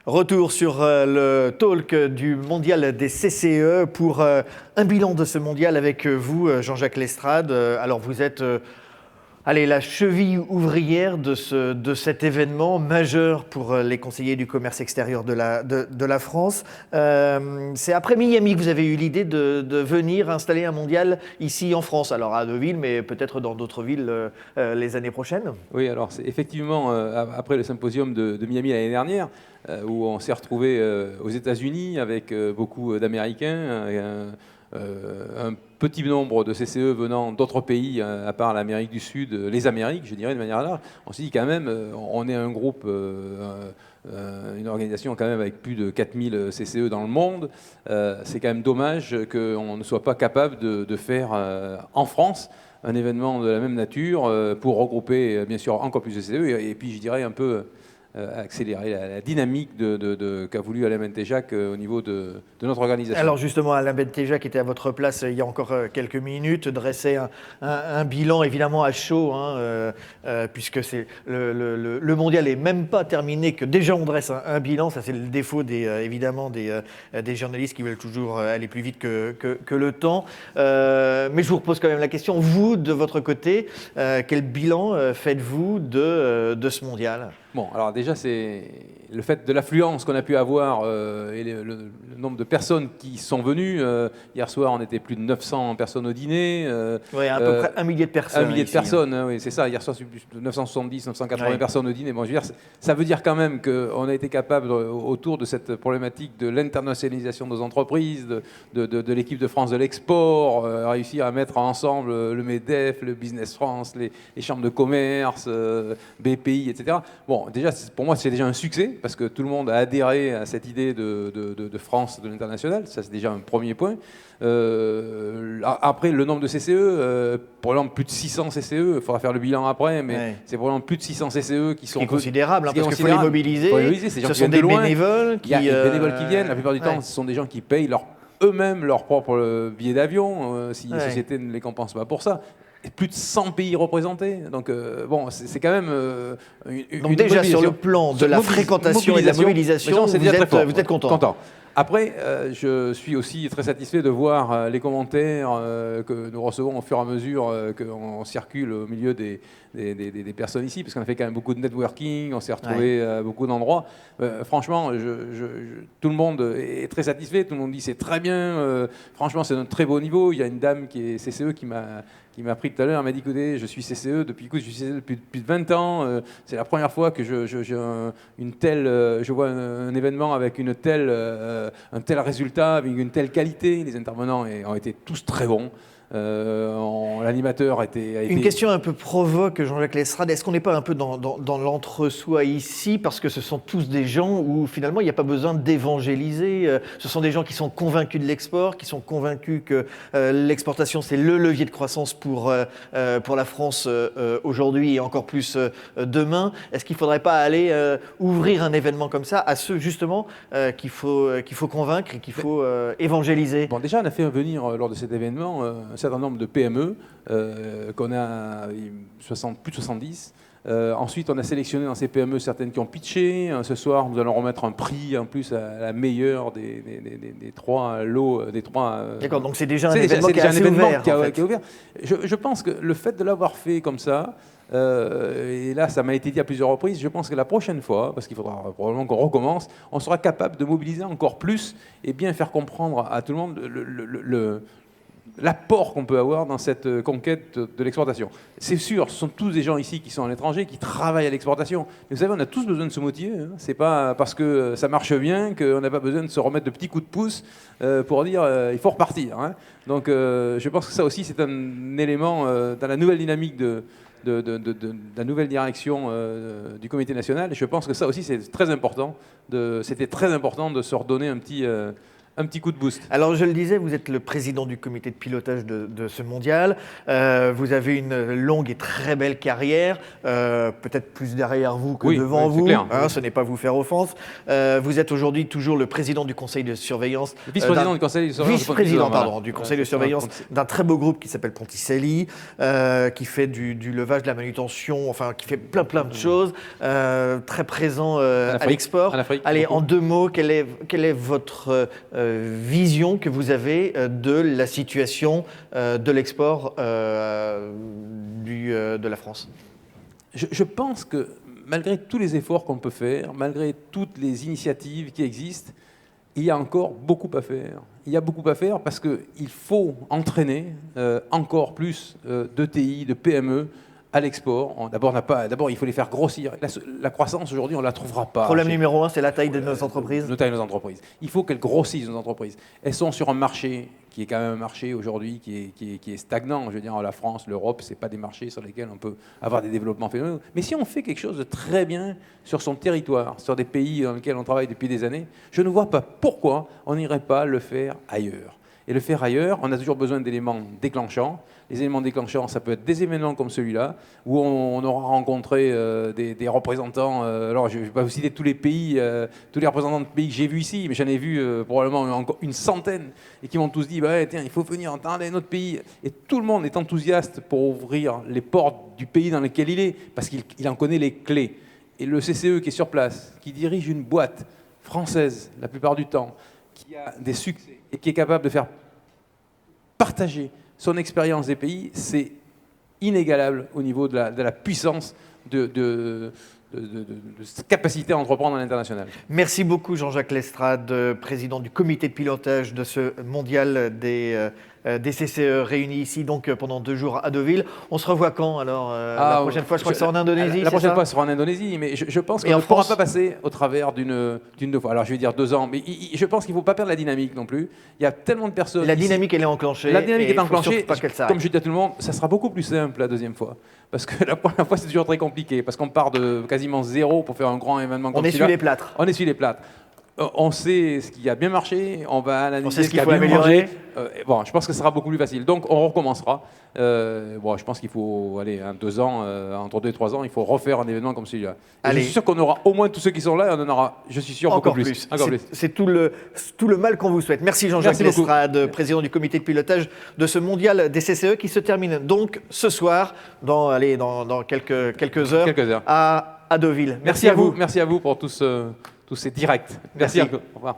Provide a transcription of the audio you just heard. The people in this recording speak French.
Retour sur le talk du mondial des CCE pour un bilan de ce mondial avec vous, Jean-Jacques Lestrade. Alors vous êtes la cheville ouvrière de cet événement majeur pour les conseillers du commerce extérieur de la France. C'est après Miami que vous avez eu l'idée de venir installer un mondial ici en France, alors à Deauville, mais peut-être dans d'autres villes les années prochaines. Oui, alors c'est effectivement après le symposium de Miami l'année dernière, où on s'est retrouvé aux États-Unis avec beaucoup d'Américains, un petit nombre de CCE venant d'autres pays à part l'Amérique du Sud, les Amériques, je dirais de manière large. On s'est dit quand même, on est un groupe, une organisation quand même avec plus de 4000 CCE dans le monde. C'est quand même dommage qu'on ne soit pas capable de faire en France un événement de la même nature pour regrouper bien sûr encore plus de CCE et puis je dirais un peu accélérer la dynamique qu'a voulu Alain Bentéjac au niveau de notre organisation. Alors justement, Alain Bentéjac était à votre place il y a encore quelques minutes, dressait un bilan évidemment à chaud, puisque le mondial n'est même pas terminé, que déjà on dresse un bilan. Ça c'est le défaut évidemment des journalistes qui veulent toujours aller plus vite que le temps. Mais je vous repose quand même la question, vous de votre côté, quel bilan faites-vous de ce mondial ? Bon, alors déjà, c'est le fait de l'affluence qu'on a pu avoir et le nombre de personnes qui sont venues. Hier soir, on était plus de 900 personnes au dîner. Oui, à peu près 1 millier de personnes. 1 millier de personnes, oui, c'est ça. Hier soir, c'est plus de 970, 980 personnes au dîner. Bon, je veux dire, ça veut dire quand même qu'on a été capable, autour de cette problématique de l'internationalisation de nos entreprises, de l'équipe de France de l'export, réussir à mettre ensemble le MEDEF, le Business France, les chambres de commerce, BPI, etc. Bon, déjà, pour moi, c'est déjà un succès, parce que tout le monde a adhéré à cette idée de France, de l'international. Ça, c'est déjà un premier point. Après, le nombre de CCE, pour exemple, plus de 600 CCE, il faudra faire le bilan après, mais c'est vraiment plus de 600 CCE qui sont... C'est considérable, parce qu'il faut les mobiliser. Ce sont des bénévoles qui... Il y a des bénévoles qui viennent. La plupart du temps, ce sont des gens qui payent eux-mêmes leur propre billet d'avion, si les sociétés ne les compensent pas pour ça. Plus de 100 pays représentés, donc bon, c'est quand même donc déjà sur le plan de la fréquentation et de la mobilisation, vous êtes content. Après, je suis aussi très satisfait de voir les commentaires que nous recevons au fur et à mesure qu'on circule au milieu des personnes ici, parce qu'on a fait quand même beaucoup de networking, on s'est retrouvé à beaucoup d'endroits. Franchement, tout le monde est très satisfait, tout le monde dit c'est très bien, franchement c'est un très beau niveau. Il y a une dame qui est CCE qui m'a pris tout à l'heure, elle m'a dit écoutez, je suis CCE depuis plus de 20 ans, c'est la première fois que je vois un événement avec un tel résultat, avec une telle qualité. Les intervenants ont été tous très bons. L'animateur a été... Une question un peu provoque, Jean-Jacques Lestrade. Est-ce qu'on n'est pas un peu dans l'entre-soi ici, parce que ce sont tous des gens où finalement il n'y a pas besoin d'évangéliser. Ce sont des gens qui sont convaincus de l'export, qui sont convaincus que l'exportation c'est le levier de croissance pour la France aujourd'hui et encore plus demain. Est-ce qu'il ne faudrait pas aller ouvrir un événement comme ça à ceux justement qu'il faut convaincre et qu'il faut évangéliser ? Bon, déjà on a fait venir lors de cet événement un certain nombre de PME, qu'on a plus de 70. Ensuite, on a sélectionné dans ces PME certaines qui ont pitché. Ce soir, nous allons remettre un prix en plus à la meilleure des trois lots. D'accord, donc c'est déjà un événement qui est ouvert. Je pense que le fait de l'avoir fait comme ça, et là, ça m'a été dit à plusieurs reprises, je pense que la prochaine fois, parce qu'il faudra probablement qu'on recommence, on sera capable de mobiliser encore plus et bien faire comprendre à tout le monde l'apport qu'on peut avoir dans cette conquête de l'exportation. C'est sûr, ce sont tous des gens ici qui sont à l'étranger, qui travaillent à l'exportation. Mais vous savez, on a tous besoin de se motiver. C'est pas parce que ça marche bien qu'on n'a pas besoin de se remettre de petits coups de pouce pour dire il faut repartir. Donc je pense que ça aussi, c'est un élément dans la nouvelle dynamique de la nouvelle direction du Comité national. Et je pense que ça aussi, c'est très important. C'était très important de se redonner un un petit coup de boost. Alors, je le disais, vous êtes le président du comité de pilotage de ce mondial. Vous avez une longue et très belle carrière, peut-être plus derrière vous que devant vous. Clair. Hein, ce n'est pas vous faire offense. Vous êtes aujourd'hui toujours le président du conseil de surveillance. Vice-président du conseil de surveillance. Vice-président, pardon, du conseil de surveillance d'un très beau groupe qui s'appelle Ponticelli, qui fait du levage, de la manutention, enfin, qui fait plein de choses, très présent à l'export. Allez, en 2 mots, quelle est votre vision que vous avez de la situation de l'export de la France? Je pense que malgré tous les efforts qu'on peut faire, malgré toutes les initiatives qui existent, il y a encore beaucoup à faire. Il y a beaucoup à faire parce qu'il faut entraîner encore plus d'ETI, de PME à l'export. D'abord, il faut les faire grossir. La croissance, aujourd'hui, on ne la trouvera pas. Problème numéro 1, c'est la taille de nos entreprises. La taille de nos entreprises. Il faut qu'elles grossissent, nos entreprises. Elles sont sur un marché qui est quand même un marché aujourd'hui qui est stagnant. Je veux dire, la France, l'Europe, ce n'est pas des marchés sur lesquels on peut avoir des développements phénoménaux. Mais si on fait quelque chose de très bien sur son territoire, sur des pays dans lesquels on travaille depuis des années, je ne vois pas pourquoi on n'irait pas le faire ailleurs. Et le faire ailleurs, on a toujours besoin d'éléments déclenchants. Les éléments déclenchants, ça peut être des événements comme celui-là, où on aura rencontré des représentants. Alors, je ne vais pas vous citer tous les pays, tous les représentants de pays que j'ai vus ici, mais j'en ai vu probablement encore une centaine, et qui m'ont tous dit, tiens, il faut venir entendre notre pays. Et tout le monde est enthousiaste pour ouvrir les portes du pays dans lequel il est, parce qu'il en connaît les clés. Et le CCE qui est sur place, qui dirige une boîte française, la plupart du temps, qui a des succès, et qui est capable de faire partager son expérience des pays, c'est inégalable au niveau de la puissance de capacité à entreprendre à l'international. Merci beaucoup Jean-Jacques Lestrade, président du comité de pilotage de ce mondial des CCE réunis ici donc pendant 2 jours à Deauville. On se revoit quand alors la prochaine fois? Je crois que c'est en Indonésie. La prochaine fois sera en Indonésie, mais je pense qu'on ne pourra pas passer au travers d'une 2 fois. Alors je vais dire 2 ans, mais je pense qu'il ne faut pas perdre la dynamique non plus. Il y a tellement de personnes. La dynamique elle est enclenchée. La dynamique est enclenchée. Pas qu'elle s'arrête. Comme je dis à tout le monde, ça sera beaucoup plus simple la 2e fois. Parce que la première fois c'est toujours très compliqué, parce qu'on part de quasiment 0 pour faire un grand événement comme celui-là. On essuie les plâtres. On essuie les plâtres. On sait ce qui a bien marché, on va analyser ce qu'il faut améliorer. Je pense que ce sera beaucoup plus facile. Donc on recommencera. Je pense qu'il faut aller 2 ans, entre 2 et 3 ans, il faut refaire un événement comme celui-là. Je suis sûr qu'on aura au moins tous ceux qui sont là, et on en aura, je suis sûr, encore beaucoup plus. C'est tout le mal qu'on vous souhaite. Merci Jean-Jacques Lestrade, président du comité de pilotage de ce mondial des CCE qui se termine donc ce soir, dans quelques heures. À Deauville. Merci à vous pour tous ces directs. Merci. Au revoir.